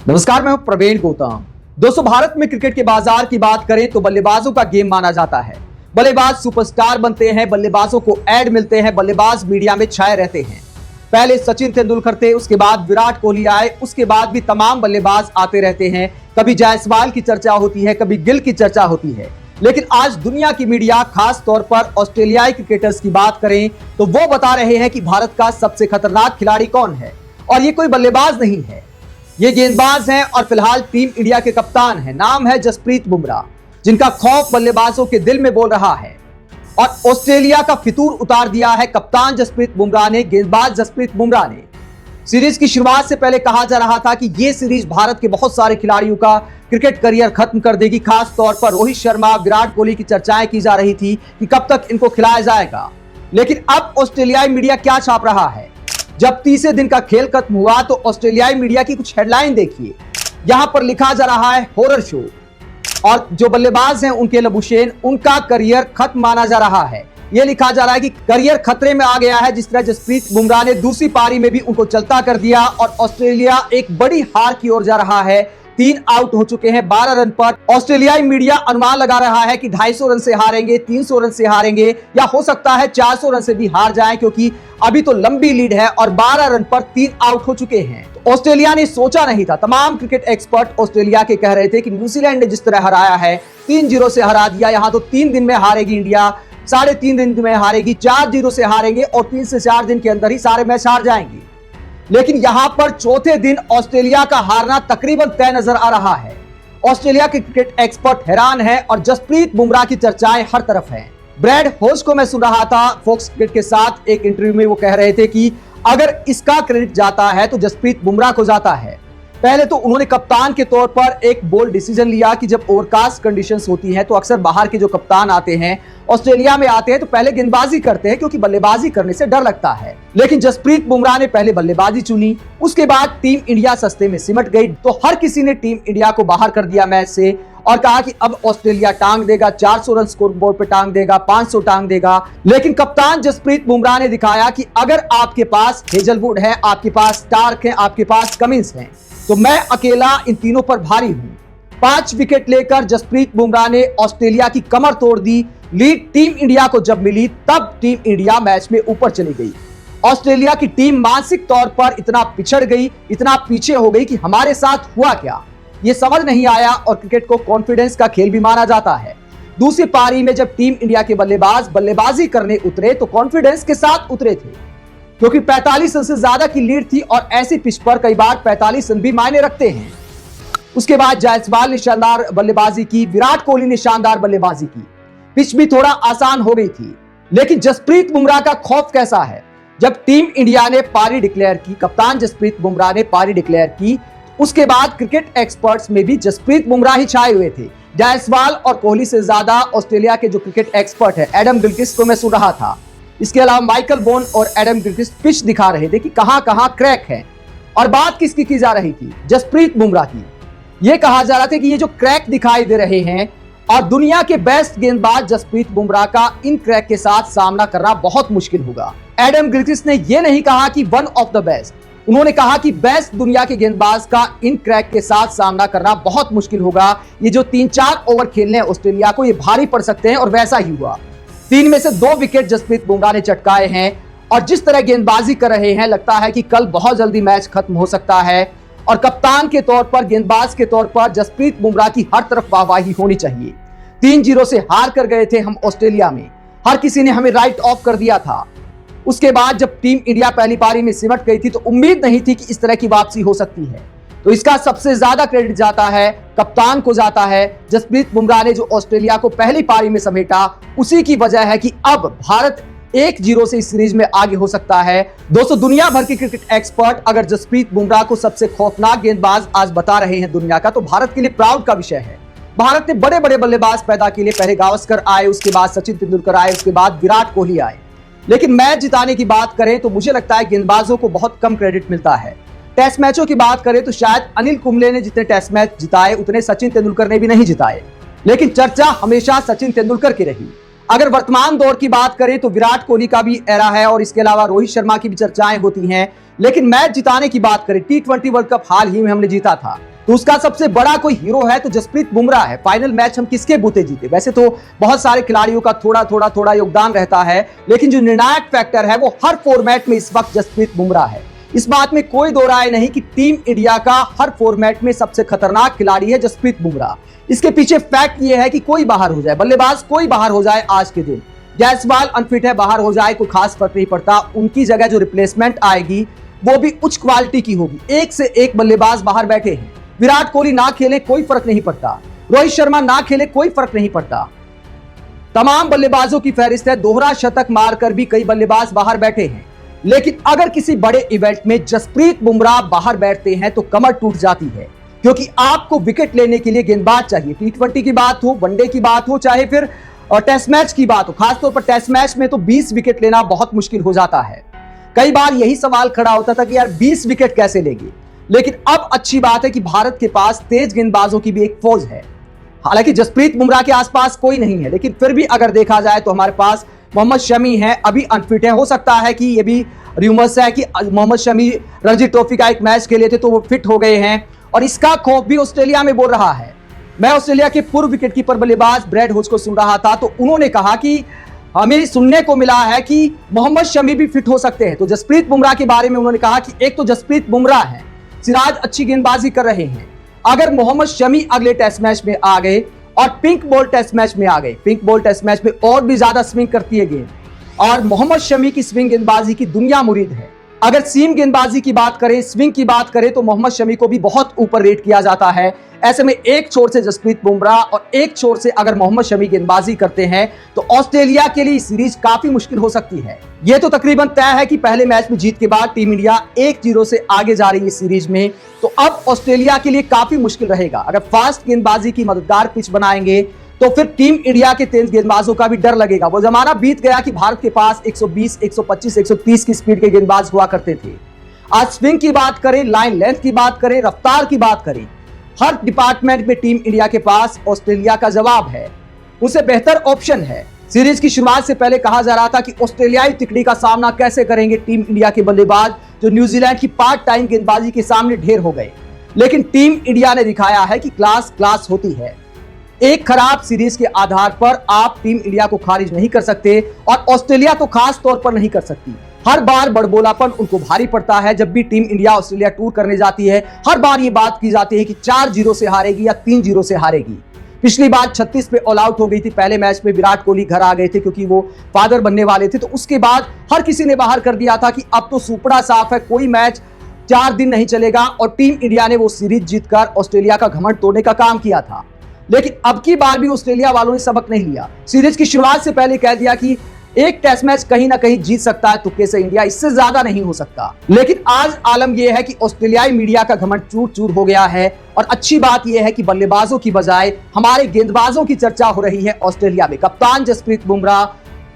नमस्कार, मैं हूं प्रवीण गौतम। दोस्तों, भारत में क्रिकेट के बाजार की बात करें तो बल्लेबाजों का गेम माना जाता है। बल्लेबाज सुपरस्टार बनते हैं, बल्लेबाजों को ऐड मिलते हैं, बल्लेबाज मीडिया में छाए रहते हैं। पहले सचिन तेंदुलकर थे, उसके बाद विराट कोहली आए, उसके बाद भी तमाम बल्लेबाज आते रहते हैं। कभी जायसवाल की चर्चा होती है, कभी गिल की चर्चा होती है। लेकिन आज दुनिया की मीडिया, खास तौर पर ऑस्ट्रेलियाई क्रिकेटर्स की बात करें तो वो बता रहे हैं कि भारत का सबसे खतरनाक खिलाड़ी कौन है। और ये कोई बल्लेबाज नहीं है, ये गेंदबाज हैं और फिलहाल टीम इंडिया के कप्तान हैं। नाम है जसप्रीत बुमराह, जिनका खौफ बल्लेबाजों के दिल में बोल रहा है। और ऑस्ट्रेलिया का फितूर उतार दिया है कप्तान जसप्रीत बुमराह ने, गेंदबाज जसप्रीत बुमराह ने। सीरीज की शुरुआत से पहले कहा जा रहा था कि यह सीरीज भारत के बहुत सारे खिलाड़ियों का क्रिकेट करियर खत्म कर देगी। खास तौर पर रोहित शर्मा, विराट कोहली की चर्चाएं की जा रही थी कि कब तक इनको खिलाया जाएगा। लेकिन अब ऑस्ट्रेलियाई मीडिया क्या छाप रहा है? जब तीसरे दिन का खेल खत्म हुआ तो ऑस्ट्रेलियाई मीडिया की कुछ हेडलाइन देखिए। यहां पर लिखा जा रहा है हॉरर शो, और जो बल्लेबाज हैं उनके लबुशेन, उनका करियर खत्म माना जा रहा है। यह लिखा जा रहा है कि करियर खतरे में आ गया है। जिस तरह जसप्रीत बुमराह ने दूसरी पारी में भी उनको चलता कर दिया और ऑस्ट्रेलिया एक बड़ी हार की ओर जा रहा है। 3 आउट हो चुके हैं 12 रन पर। ऑस्ट्रेलियाई मीडिया अनुमान लगा रहा है कि 250 रन से हारेंगे, 300 रन से हारेंगे, या हो सकता है 400 रन से भी हार जाएं, क्योंकि अभी तो लंबी लीड है और 12 रन पर 3 आउट हो चुके हैं। तो ऑस्ट्रेलिया ने सोचा नहीं था। तमाम क्रिकेट एक्सपर्ट ऑस्ट्रेलिया के कह रहे थे कि न्यूजीलैंड ने जिस तरह हराया है, 3-0 से हरा दिया, यहां तो 3 दिन में हारेगी इंडिया, 3.5 दिन में हारेगी, 4-0 से हारेंगे और 3 से 4 दिन के अंदर ही सारे मैच हार जाएंगे। लेकिन यहां पर चौथे दिन ऑस्ट्रेलिया का हारना तकरीबन तय नजर आ रहा है। ऑस्ट्रेलिया के क्रिकेट एक्सपर्ट हैरान हैं और जसप्रीत बुमराह की चर्चाएं हर तरफ हैं। ब्रैड होज को मैं सुन रहा था फॉक्स क्रिकेट के साथ एक इंटरव्यू में, वो कह रहे थे कि अगर इसका क्रेडिट जाता है तो जसप्रीत बुमराह को जाता है। पहले तो उन्होंने कप्तान के तौर पर एक बोल्ड डिसीजन लिया कि जब ओवरकास्ट कंडीशंस होती हैं तो अक्सर बाहर के जो कप्तान आते हैं, ऑस्ट्रेलिया में आते हैं, तो पहले गेंदबाजी करते हैं, क्योंकि बल्लेबाजी करने से डर लगता है। लेकिन जसप्रीत बुमराह ने पहले बल्लेबाजी चुनी, उसके बाद टीम इंडिया सस्ते में सिमट गई। तो हर किसी ने टीम इंडिया को बाहर कर दिया मैच से और कहा कि अब ऑस्ट्रेलिया टांग देगा, 400 रन स्कोर बोर्ड पे टांग देगा, 500 टांग देगा। लेकिन कप्तान जसप्रीत बुमराह ने दिखाया कि अगर आपके पास हेजलवुड है, आपके पास स्टार्क है, आपके पास कमिंस है, तो मैं अकेला इन तीनों पर भारी हूं। 5 विकेट लेकर जसप्रीत बुमराह ने ऑस्ट्रेलिया की कमर तोड़ दी। लीड टीम इंडिया को जब मिली तब टीम इंडिया मैच में ऊपर चली गई। ऑस्ट्रेलिया की टीम मानसिक तौर पर इतना पिछड़ गई, इतना पीछे हो गई कि हमारे साथ हुआ क्या, ये समझ नहीं आया। और क्रिकेट को कॉन्फिडेंस का खेल भी माना जाता है। दूसरी पारी में जब टीम इंडिया के बल्लेबाज बल्लेबाजी करने उतरे तो कॉन्फिडेंस के साथ उतरे थे, क्योंकि 45 रन से ज्यादा की लीड थी और ऐसी पिच पर कई बार 45 रन भी मायने रखते हैं। उसके बाद जायसवाल ने शानदार बल्लेबाजी की, विराट कोहली ने शानदार बल्लेबाजी की, पिच भी थोड़ा आसान हो गई थी। लेकिन जसप्रीत बुमराह का खौफ कैसा है? जब टीम इंडिया ने पारी डिक्लेयर की, कप्तान जसप्रीत बुमराह ने पारी डिक्लेयर की, उसके बाद क्रिकेट एक्सपर्ट्स में भी जसप्रीत बुमराह ही छाए हुए थे। जायसवाल और कोहली से ज्यादा ऑस्ट्रेलिया के जो क्रिकेट एक्सपर्ट है, एडम गिलक्रिस्ट को मैं सुन रहा था, इसके अलावा माइकल वॉन और एडम गिलक्रिस्ट पिच दिखा रहे थे कि कहां कहां क्रैक है। और बात किसकी की जा रही थी? जसप्रीत बुमराह की। यह कहा जा रहा था कि ये जो क्रैक दिखाई दे रहे हैं, और दुनिया के बेस्ट गेंदबाज जसप्रीत बुमराह का इन क्रैक के साथ सामना करना बहुत मुश्किल होगा। एडम गिलक्रिस्ट ने यह नहीं कहा कि वन ऑफ द बेस्ट, उन्होंने कहा कि बेस्ट दुनिया के गेंदबाज का इन क्रैक के साथ सामना करना बहुत मुश्किल होगा। ये जो 3-4 ओवर खेलने हैं ऑस्ट्रेलिया को, ये भारी पड़ सकते हैं, और वैसा ही हुआ। 3 में से 2 विकेट जसप्रीत बुमराह ने चटकाए हैं, और जिस तरह गेंदबाजी कर रहे हैं लगता है कि कल बहुत जल्दी मैच खत्म हो सकता है। और कप्तान के तौर पर, गेंदबाज के तौर पर जसप्रीत बुमराह की हर तरफ वाहवाही होनी चाहिए। 3-0 से हार कर गए थे हम ऑस्ट्रेलिया में, हर किसी ने हमें राइट ऑफ कर दिया था। उसके बाद जब टीम इंडिया पहली पारी में सिमट गई थी तो उम्मीद नहीं थी कि इस तरह की वापसी हो सकती है। तो इसका सबसे ज्यादा क्रेडिट जाता है कप्तान को, जाता है जसप्रीत बुमराह ने, जो ऑस्ट्रेलिया को पहली पारी में समेटा। उसी की वजह है कि अब भारत 1-0 से इस सीरीज में आगे हो सकता है। दोस्तों, दुनिया भर के क्रिकेट एक्सपर्ट अगर जसप्रीत बुमराह को सबसे खौफनाक गेंदबाज आज बता रहे हैं दुनिया का, तो भारत के लिए प्राउड का विषय है। भारत ने बड़े बड़े बल्लेबाज पैदा किए, पहले गावस्कर आए, उसके बाद सचिन तेंदुलकर आए, उसके बाद विराट कोहली आए। लेकिन मैच जिताने की बात करें तो मुझे लगता है गेंदबाजों को बहुत कम क्रेडिट मिलता है। टेस्ट मैचों की बात करें तो शायद अनिल कुंबले ने जितने टेस्ट मैच जिताए उतने सचिन तेंदुलकर ने भी नहीं जिताए, लेकिन चर्चा हमेशा सचिन तेंदुलकर की रही। अगर वर्तमान दौर की बात करें तो विराट कोहली का भी एरा है और इसके अलावा रोहित शर्मा की भी चर्चाएं होती हैं। लेकिन मैच जिताने की बात करें, T20 वर्ल्ड कप हाल ही में हमने जीता था, तो उसका सबसे बड़ा कोई हीरो है तो जसप्रीत बुमराह है। फाइनल मैच हम किसके बूते जीते? वैसे तो बहुत सारे खिलाड़ियों का थोड़ा योगदान रहता है, लेकिन जो निर्णायक फैक्टर है वो हर फॉर्मेट में इस वक्त जसप्रीत बुमराह है। इस बात में कोई दो राय नहीं कि टीम इंडिया का हर फॉर्मेट में सबसे खतरनाक खिलाड़ी है जसप्रीत बुमराह। इसके पीछे फैक्ट ये है कि कोई बाहर हो जाए, बल्लेबाज कोई बाहर हो जाए आज के दिन, जायसवाल अनफिट है, बाहर हो जाए, कोई खास फर्क नहीं पड़ता। उनकी जगह जो रिप्लेसमेंट आएगी वो भी उच्च क्वालिटी की होगी। एक से एक बल्लेबाज बाहर बैठे हैं। विराट कोहली ना खेले कोई फर्क नहीं पड़ता, रोहित शर्मा ना खेले कोई फर्क नहीं पड़ता। तमाम बल्लेबाजों की फहरिस्त है, दोहरा शतक मारकर भी कई बल्लेबाज बाहर बैठे हैं। लेकिन अगर किसी बड़े इवेंट में जसप्रीत बुमराह बाहर बैठते हैं तो कमर टूट जाती है, क्योंकि आपको विकेट लेने के लिए गेंदबाज चाहिए। T20 की बात हो, वनडे की बात हो, चाहे फिर टेस्ट मैच की बात हो, खासतौर पर टेस्ट मैच में तो 20 विकेट लेना बहुत मुश्किल हो जाता है। कई बार यही सवाल खड़ा होता था कि यार 20 विकेट कैसे लेंगे, लेकिन अब अच्छी बात है कि भारत के पास तेज गेंदबाजों की भी एक फौज है। हालांकि जसप्रीत बुमराह के आसपास कोई नहीं है, लेकिन फिर भी अगर देखा जाए तो हमारे पास मोहम्मद शमी है, अभी अनफिट है। हो सकता है कि ये भी रूमर्स है कि मोहम्मद शमी रणजी ट्रॉफी का एक मैच खेले थे तो वो फिट हो गए हैं, और इसका खौफ भी ऑस्ट्रेलिया में बोल रहा है। मैं ऑस्ट्रेलिया के पूर्व विकेटकीपर बल्लेबाज ब्रैड हुज को सुन रहा था, तो उन्होंने कहा कि हमें सुनने को मिला है कि मोहम्मद शमी भी फिट हो सकते हैं। तो जसप्रीत बुमराह के बारे में उन्होंने कहा कि एक तो जसप्रीत बुमराह है, सिराज अच्छी गेंदबाजी कर रहे हैं, अगर मोहम्मद शमी अगले टेस्ट मैच में आ गए और पिंक बॉल टेस्ट मैच में आ गए, पिंक बॉल टेस्ट मैच में और भी ज्यादा स्विंग करती है गेंद, और मोहम्मद शमी की स्विंग गेंदबाजी की दुनिया मुरीद है। अगर सीम गेंदबाजी की बात करें, स्विंग की बात करें, तो मोहम्मद शमी को भी बहुत ऊपर रेट किया जाता है। ऐसे में एक छोर से जसप्रीत बुमराह और एक छोर से अगर मोहम्मद शमी गेंदबाजी करते हैं तो ऑस्ट्रेलिया के लिए सीरीज काफी मुश्किल हो सकती है। यह तो तकरीबन तय है कि पहले मैच में जीत के बाद टीम इंडिया 1-0 से आगे जा रही है सीरीज में, तो अब ऑस्ट्रेलिया के लिए काफी मुश्किल रहेगा। अगर फास्ट गेंदबाजी की मददगार पिच बनाएंगे तो फिर टीम इंडिया के तेज गेंदबाजों का भी डर लगेगा। वो जमाना बीत गया कि भारत के पास 120, 125, 130 की स्पीड के गेंदबाज हुआ करते थे। आज स्विंग की बात करें, लाइन लेंथ की बात करें, रफ्तार की बात करें, हर डिपार्टमेंट में टीम इंडिया के पास ऑस्ट्रेलिया का जवाब है, उसे बेहतर ऑप्शन है। सीरीज की शुरुआत से पहले कहा जा रहा था कि ऑस्ट्रेलियाई तिकड़ी का सामना कैसे करेंगे टीम इंडिया के बल्लेबाज, जो न्यूजीलैंड की पार्ट टाइम गेंदबाजी के सामने ढेर हो गए। लेकिन टीम इंडिया ने दिखाया है कि क्लास होती है। एक खराब सीरीज के आधार पर आप टीम इंडिया को खारिज नहीं कर सकते, और ऑस्ट्रेलिया तो खास तौर पर नहीं कर सकती। हर बार बड़बोलापन उनको भारी पड़ता है जब भी टीम इंडिया ऑस्ट्रेलिया टूर करने जाती है। हर बार ये बात की जाती है कि 4-0 से हारेगी या 3-0 से हारेगी। पिछली बार 36 पे ऑल आउट हो गई थी। पहले मैच में विराट कोहली घर आ गए थे क्योंकि वो फादर बनने वाले थे, तो उसके बाद हर किसी ने बाहर कर दिया था कि अब तो सुपड़ा साफ है, कोई मैच 4 दिन नहीं चलेगा, और टीम इंडिया ने वो सीरीज जीतकर ऑस्ट्रेलिया का घमंड तोड़ने का काम किया था। लेकिन अब की बार भी ऑस्ट्रेलिया वालों ने सबक नहीं लिया। सीरीज की शुरुआत से पहले कह दिया कि एक टेस्ट मैच कहीं ना कहीं जीत सकता है तुक्के से इंडिया, इससे ज्यादा नहीं हो सकता। लेकिन आज आलम यह है कि ऑस्ट्रेलियाई मीडिया का घमंड चूर हो गया है, और अच्छी बात यह है कि बल्लेबाजों की बजाय हमारे गेंदबाजों की चर्चा हो रही है ऑस्ट्रेलिया में। कप्तान जसप्रीत बुमराह,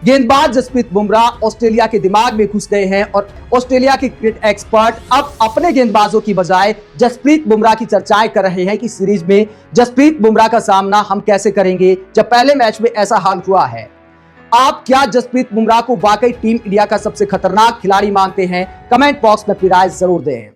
गेंदबाज जसप्रीत बुमराह ऑस्ट्रेलिया के दिमाग में घुस गए हैं, और ऑस्ट्रेलिया के क्रिकेट एक्सपर्ट अब अपने गेंदबाजों की बजाय जसप्रीत बुमराह की चर्चाएं कर रहे हैं कि सीरीज में जसप्रीत बुमराह का सामना हम कैसे करेंगे, जब पहले मैच में ऐसा हाल हुआ है। आप क्या जसप्रीत बुमराह को वाकई टीम इंडिया का सबसे खतरनाक खिलाड़ी मानते हैं? कमेंट बॉक्स में अपनी राय जरूर दें।